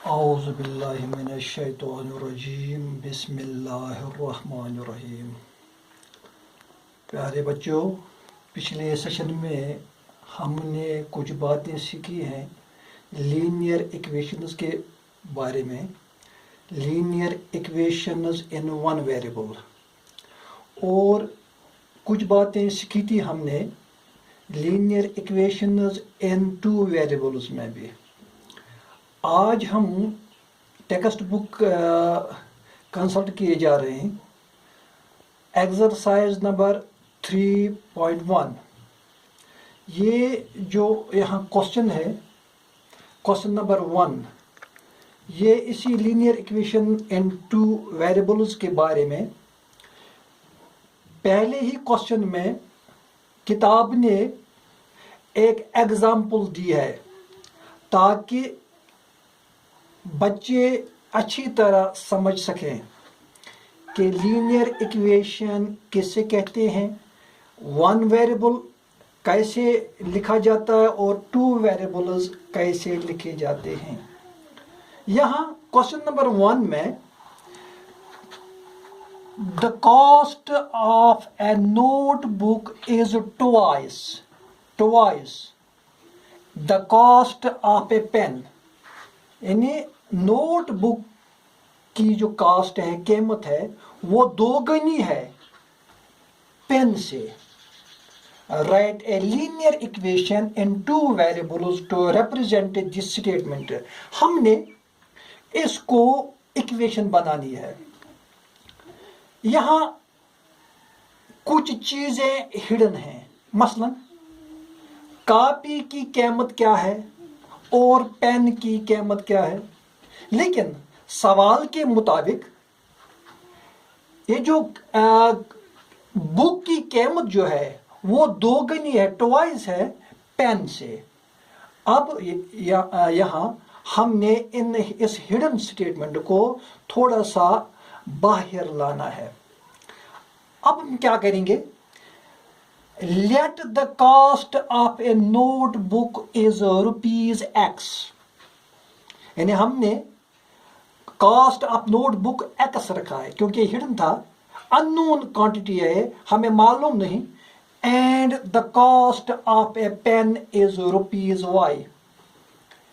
औज़ुबिल्लाहि मिनश्शैतानिर्रजीम बिस्मिल्लाहिर्रहमानिर्रहीम। प्यारे बच्चों, पिछले सेशन में हमने कुछ बातें सीखी हैं लीनियर इक्वेशंस के बारे में। Linear equations in one variable, और कुछ बातें सीखी थी हमने लीनियर इक्वेशंस इन टू वेरिएबल्स में भी। आज हम टेक्स्ट बुक कंसल्ट किए जा रहे हैं। एक्सरसाइज नंबर 3.1, ये जो यहाँ क्वेश्चन है, क्वेश्चन नंबर 1, ये इसी linear equation in two variables के बारे में। पहले ही क्वेश्चन में किताब ने एक एग्जाम्पल दी है ताकि बच्चे अच्छी तरह समझ सकें कि लीनियर इक्वेशन किसे कहते हैं, वन वेरिएबल कैसे लिखा जाता है और टू वेरिएबल्स कैसे लिखे जाते हैं। यहाँ क्वेश्चन नंबर 1 में the cost of a notebook is twice the cost of a pen, यानी नोटबुक की जो कास्ट है, कीमत है, वो दोगुनी है पेन से। Write a linear equation in two variables to represent this statement. हमने इसको इक्वेशन बनानी है। यहाँ कुछ चीजें हिडन हैं, मसलन कॉपी की कीमत क्या है और पेन की कीमत क्या है, लेकिन सवाल के मुताबिक ये जो बुक की कीमत जो है वो दोगुनी है, ट्वाइस है पेन से। अब यहाँ हमने इस हिडन स्टेटमेंट को थोड़ा सा बाहर लाना है। अब हम क्या करेंगे, let the cost of a notebook is ₹X, यानी हमने कॉस्ट ऑफ नोटबुक X रखा है क्योंकि हिडन था, अननोन क्वांटिटी है, हमें मालूम नहीं। And the cost of a pen is ₹Y,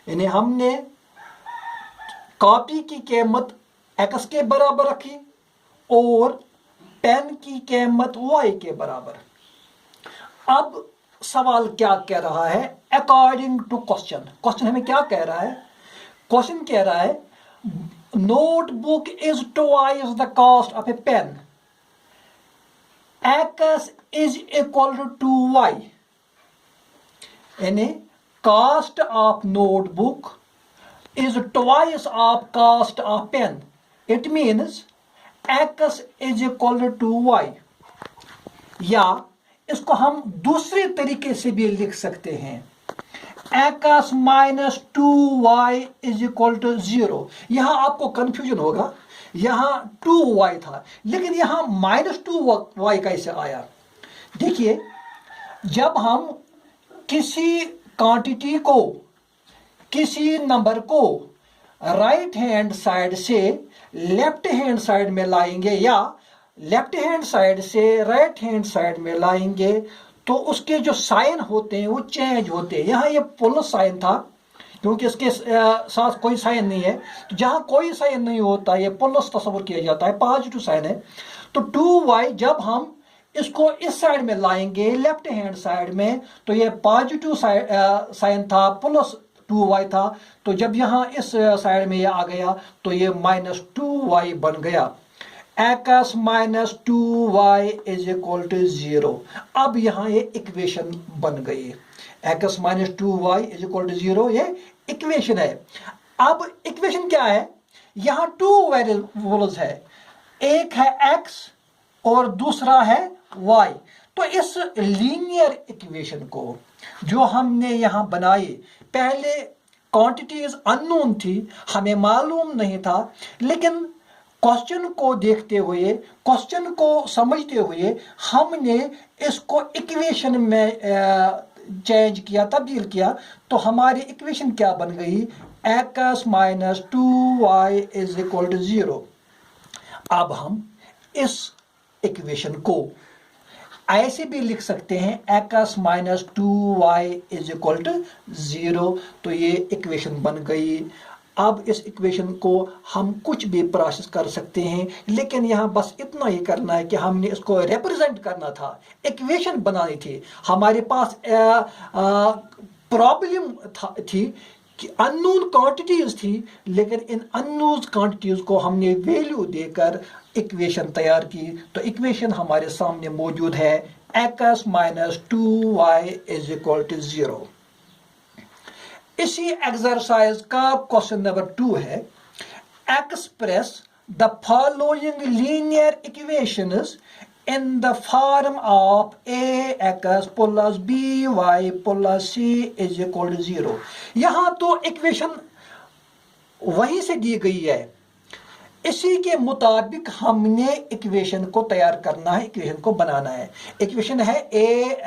यानी हमने कॉपी की कीमत X के बराबर रखी और पेन की कीमत Y के बराबर। अब सवाल क्या कह रहा है, अकॉर्डिंग टू क्वेश्चन हमें क्या कह रहा है, क्वेश्चन कह रहा है notebook is twice the cost of a pen, X is equal to Y, यानी cost of notebook is twice of cost of pen. It means X is equal to Y। या इसको हम दूसरे तरीके से भी लिख सकते हैं, X minus 2Y is equal to 0। यहां आपको कंफ्यूजन होगा, यहां 2Y था लेकिन यहां -2Y कैसे आया। देखिए, जब हम किसी क्वांटिटी को, किसी नंबर को राइट हैंड साइड से लेफ्ट हैंड साइड में लाएंगे या लेफ्ट हैंड साइड से राइट हैंड साइड में लाएंगे तो उसके जो साइन होते हैं वो चेंज होते हैं। यहाँ ये प्लस साइन था क्योंकि इसके साथ कोई साइन नहीं है, तो जहाँ कोई साइन नहीं होता ये प्लस तस्वर किया जाता है, पॉजिटिव साइन है। तो 2Y जब हम इसको इस साइड में लाएंगे लेफ्ट हैंड साइड में तो ये पॉजिटिव साइन था, प्लस 2Y था। तो जब यहाँ इस साइड में ये आ गया तो ये -2Y बन गया। X minus 2Y is equal to 0। अब यहाँ ये इक्वेशन बन गई, X minus 2Y is equal to 0, ये इक्वेशन है। अब इक्वेशन क्या है, यहाँ 2 वेरिएबल्स है, एक है X और दूसरा है Y। तो इस लीनियर इक्वेशन को जो हमने यहाँ बनाई, पहले क्वांटिटीज अननोन थी, हमें मालूम नहीं था, लेकिन क्वेश्चन को देखते हुए, क्वेश्चन को समझते हुए हमने इसको इक्वेशन में चेंज किया, तब्दील किया। तो हमारी इक्वेशन क्या बन गई, x minus 2y is equal to 0। अब हम इस इक्वेशन को ऐसे भी लिख सकते हैं x minus 2y is equal to 0। तो ये इक्वेशन बन गई। अब इस इक्वेशन को हम कुछ भी प्रोसेस कर सकते हैं, लेकिन यहाँ बस इतना ही करना है कि हमने इसको रिप्रेजेंट करना था, इक्वेशन बनानी थी। हमारे पास प्रॉब्लम थी कि अननोन क्वांटिटीज थी, लेकिन इन अननोन क्वांटिटीज को हमने वैल्यू देकर इक्वेशन तैयार की। तो इक्वेशन हमारे सामने मौजूद है x minus 2y is equal to 0। इसी एक्सरसाइज का क्वेश्चन नंबर 2 है, express the following linear equations in the form of ax plus by plus c is equal to 0। यहाँ तो इक्वेशन वहीं से दी गई है, इसी के मुताबिक हमने इक्वेशन को तैयार करना है, इक्वेशन को बनाना है। इक्वेशन है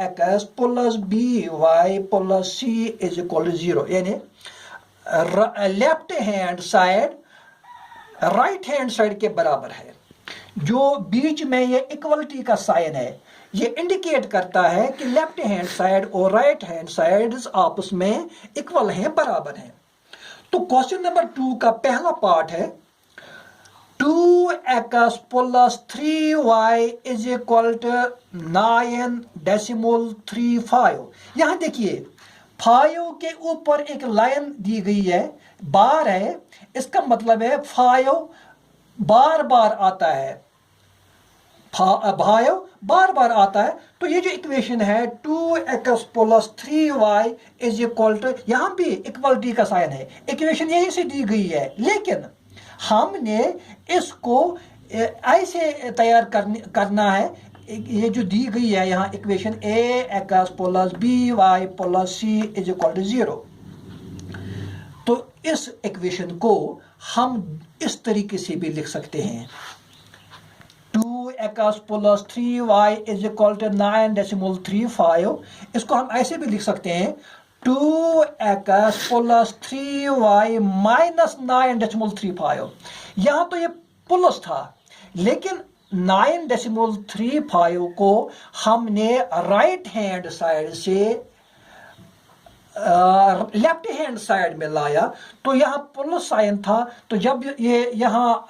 ax plus by plus c is equal to 0, यानी left hand side right hand side के बराबर है। जो बीच में ये इक्वलिटी का साइन है, ये इंडिकेट करता है कि लेफ्ट हैंड साइड और राइट हैंड साइड आपस में इक्वल हैं, बराबर हैं। तो क्वेश्चन नंबर 2 का पहला पार्ट है 2x plus 3y is equal to 9.35। यहां देखिए 5 के ऊपर एक लाइन दी गई है, बार है, इसका मतलब है 5 बार बार आता है, भाइयों बार बार आता है। तो ये जो इक्वेशन है 2x plus 3y is equal to, यहां भी इक्वलिटी का साइन है, इक्वेशन यहीं से दी गई है, लेकिन हमने इसको ऐसे तैयार करना है। ये जो दी गई है यहाँ equation ax plus by plus c is equal to 0। तो इस इक्वेशन को हम इस तरीके से भी लिख सकते हैं, 2x plus 3y is equal to 9.35। इसको हम ऐसे भी लिख सकते हैं 2x plus 3y माइनस 9.35। यहाँ तो ये प्लस था, लेकिन 9.35 को हमने राइट हैंड साइड से लेफ्ट हैंड साइड में लाया, तो यहाँ प्लस साइन था। तो जब ये यहाँ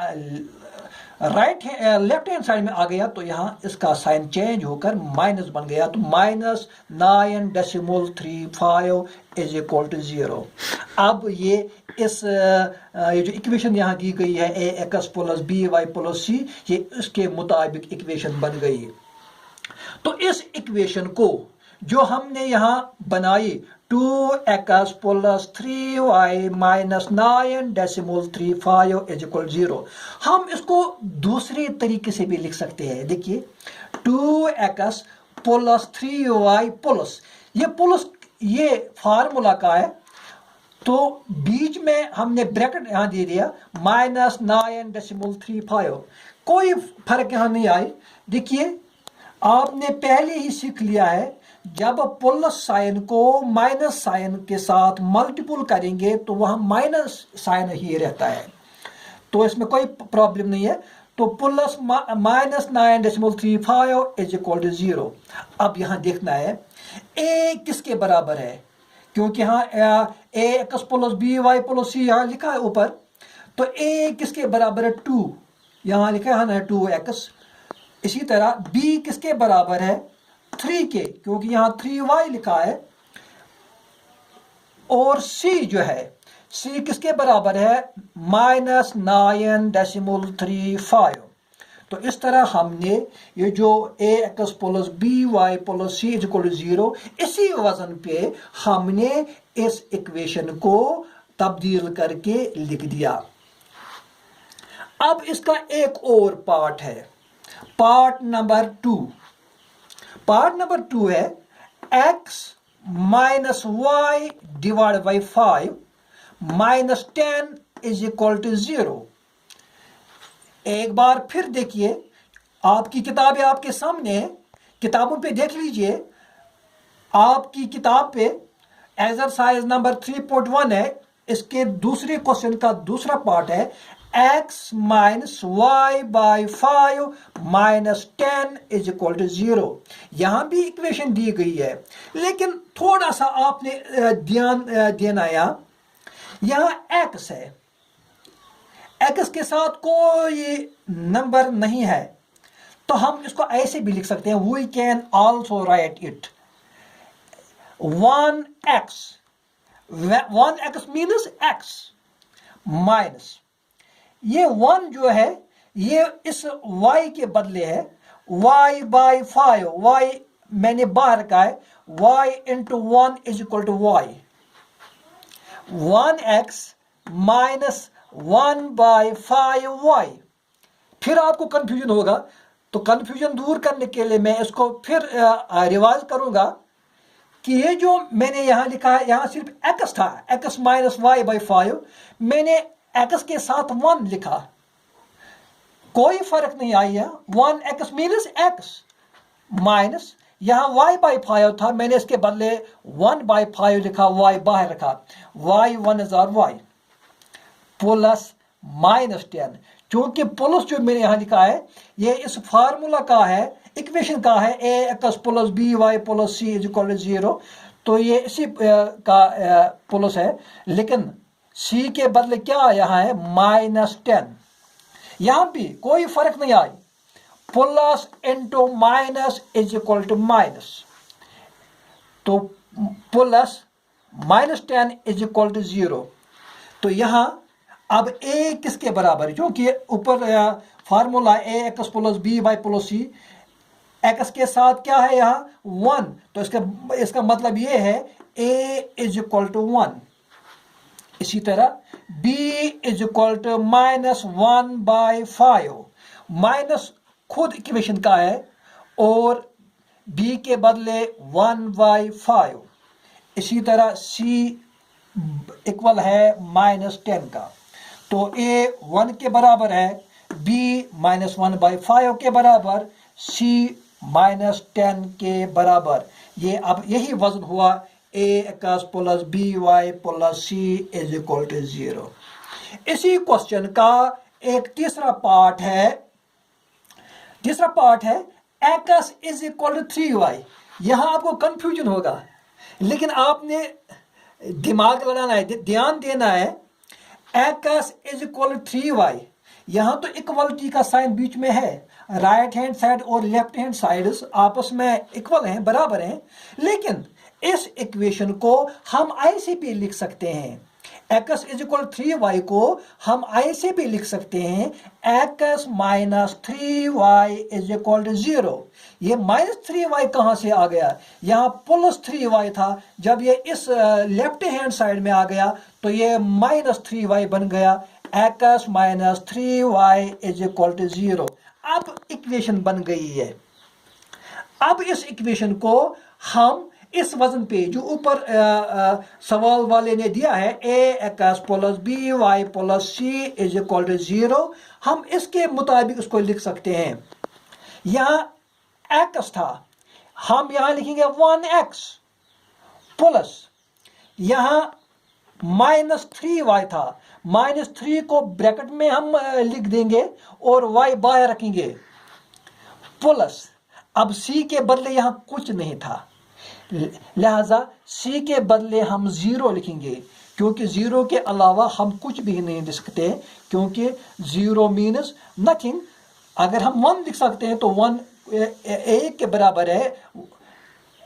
लेफ्ट हैंड साइड में आ गया, तो यहाँ इसका साइन चेंज होकर माइनस बन गया। तो माइनस 9.35 इज इक्वल टू 0। अब ये जो इक्वेशन यहाँ दी गई है ax plus by plus c, ये इसके मुताबिक इक्वेशन बन गई। तो इस इक्वेशन को जो हमने यहाँ बनाई 2x plus 3y minus 9.35 is equal 0, हम इसको दूसरे तरीके से भी लिख सकते हैं। देखिए 2x plus 3y प्लस, ये प्लस ये फार्मूला का है, तो बीच में हमने ब्रैकेट यहाँ दे दिया माइनस 9.35। कोई फर्क यहाँ नहीं आई। देखिए आपने पहले ही सीख लिया है, जब प्लस साइन को माइनस साइन के साथ मल्टीपल करेंगे तो वह माइनस साइन ही रहता है, तो इसमें कोई प्रॉब्लम नहीं है। तो plus minus 9.35 is equal to 0। अब यहाँ देखना है a किसके बराबर है, क्योंकि यहाँ ax plus by plus c यहाँ लिखा है ऊपर, तो a किसके बराबर है 2, यहाँ लिखा है ना 2x। इसी तरह b किसके बराबर है 3 के, क्योंकि यहाँ 3y लिखा है, और c जो है c किसके बराबर है माइनस 9.35। तो इस तरह हमने ये जो ax plus by plus c is equal to 0, इसी वजन पे हमने इस इक्वेशन को तब्दील करके लिख दिया। अब इसका एक और पार्ट है, पार्ट नंबर 2। पार्ट नंबर 2 है x minus y divide by 5 minus 10 is equal to 0। एक बार फिर देखिए, आपकी किताबें आपके सामने है, किताबों पे देख लीजिए। आपकी किताब पे एक्सरसाइज नंबर 3.1 है, इसके दूसरे क्वेश्चन का दूसरा पार्ट है x minus Y by 5 minus 10 is equal to 0। यहां भी इक्वेशन दी गई है, लेकिन थोड़ा सा आपने ध्यान देना यहां x है, x के साथ कोई नंबर नहीं है, तो हम इसको ऐसे भी लिख सकते हैं, we can also write it 1x, 1x minus x minus ये 1 जो है ये इस y के बदले है y बाई 5, y मैंने बाहर रखा है, y into 1 is equal to y, 1x minus 1 by 5y। फिर आपको कंफ्यूजन होगा, तो कंफ्यूजन दूर करने के लिए मैं इसको फिर रिवाइज करूंगा कि ये जो मैंने यहां लिखा है, यहां सिर्फ x था, x माइनस वाई बाई 5, मैंने x के साथ 1 लिखा, कोई फर्क नहीं आया, 1x मीनस x माइनस यहां y बाई 5 था, मैंने इसके बदले 1 बाई 5 लिखा, y बाहर रखा, y 1 हजार y प्लस माइनस 10। क्योंकि प्लस जो मैंने यहां लिखा है ये इस फार्मूला का है, इक्वेशन का है, ax plus by plus c is equal to 0, तो ये इसी का प्लस है, लेकिन c के बदले क्या यहाँ है माइनस 10। यहां भी कोई फर्क नहीं आया, plus into minus is equal to minus, तो plus minus 10 is equal to 0। तो यहां अब a किसके बराबर है, क्योंकि ऊपर formula ax plus by plus c, x के साथ क्या है यहाँ 1, तो इसका मतलब ये है a इज इक्वल टू 1। इसी तरह b is equal to minus 1 by 5, minus खुद इक्वेशन का है और b के बदले 1 बाई 5। इसी तरह c इक्वल है माइनस 10 का, तो a 1 के बराबर है, b माइनस 1 बाई 5 के बराबर, c माइनस 10 के बराबर। ये अब यही वजन हुआ ax plus by plus c is equal to 0। इसी क्वेश्चन का एक तीसरा पार्ट है x is equal to 3y। यहां आपको कंफ्यूजन होगा, लेकिन आपने दिमाग लगाना है, ध्यान देना है, x is equal to 3y, यहां तो इक्वलिटी का साइन बीच में है, राइट हैंड साइड और लेफ्ट हैंड साइड आपस में इक्वल हैं, बराबर हैं, लेकिन इस इक्वेशन को हम ऐसे भी लिख सकते हैं, x इज इक्वल 3y को हम ऐसे भी लिख सकते हैं, x minus 3y is equal to 0। ये माइनस 3y कहां से आ गया, यहाँ प्लस 3y था, जब ये इस लेफ्ट हैंड साइड में आ गया तो ये माइनस 3y बन गया, x minus 3y is equal to 0। अब इक्वेशन बन गई है। अब इस इक्वेशन को हम इस वजन पे जो ऊपर सवाल वाले ने दिया है ax plus by plus c is equal to 0, हम इसके मुताबिक उसको लिख सकते हैं। यहाँ x था, हम यहाँ लिखेंगे 1x प्लस यहाँ माइनस 3y था, माइनस 3 को ब्रैकेट में हम लिख देंगे और y बाहर रखेंगे, प्लस अब c के बदले यहाँ कुछ नहीं था, लिहाजा c के बदले हम 0 लिखेंगे, क्योंकि 0 के अलावा हम कुछ भी नहीं लिख सकते, क्योंकि 0 मीन्स नथिंग। अगर हम 1 लिख सकते हैं तो 1 1 के बराबर है,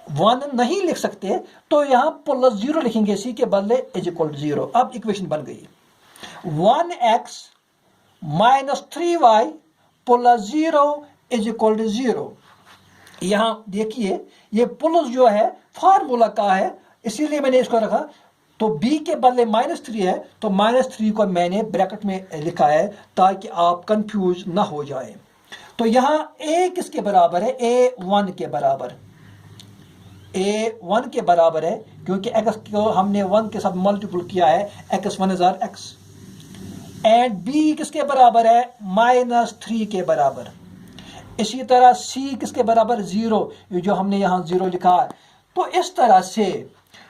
1 नहीं लिख सकते तो यहाँ प्लस 0 लिखेंगे, c के बदले इज इक्वल टू 0। अब इक्वेशन बन गई 1x minus 3y plus 0 is equal to 0। यहां देखिए ये प्लस जो है फार्मूला का है, इसीलिए मैंने इसको रखा, तो b के बदले माइनस 3 है, तो माइनस 3 को मैंने ब्रैकेट में लिखा है ताकि आप कंफ्यूज ना हो जाए। तो यहाँ a किसके बराबर है, a 1 के बराबर, a 1 के बराबर है, क्योंकि x को हमने 1 के साथ मल्टीपल किया है, x 1000 x, एंड b किसके बराबर है, माइनस 3 के बराबर। इसी तरह c किसके बराबर 0, जो हमने यहाँ 0 लिखा है। तो इस तरह से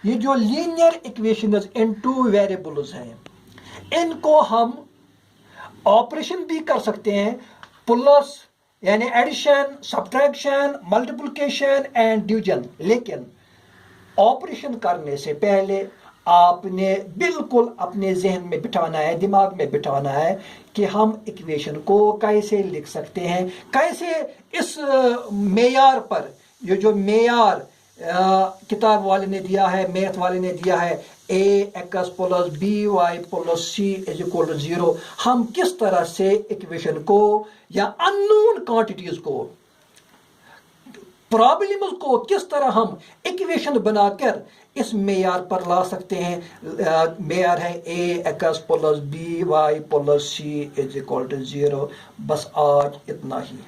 ये जो लीनियर इक्वेशंस इन टू वेरिएबल्स हैं, इनको हम ऑपरेशन भी कर सकते हैं, प्लस यानी addition, subtraction, multiplication and division. लेकिन ऑपरेशन करने से पहले आपने बिल्कुल अपने जहन में बिठाना है, दिमाग में बिठाना है कि हम इक्वेशन को कैसे लिख सकते हैं, कैसे इस मेयार पर, ये जो मेयार किताब वाले ने दिया है, मैथ वाले ने दिया है, ax plus by plus c is equal to 0, हम किस तरह से इक्वेशन को या अननोन क्वांटिटीज को, प्रॉब्लम्स को किस तरह हम इक्वेशन बनाकर इस मेयार पर ला सकते हैं। मेयार है ax plus by plus c is equal to 0। बस आज इतना ही।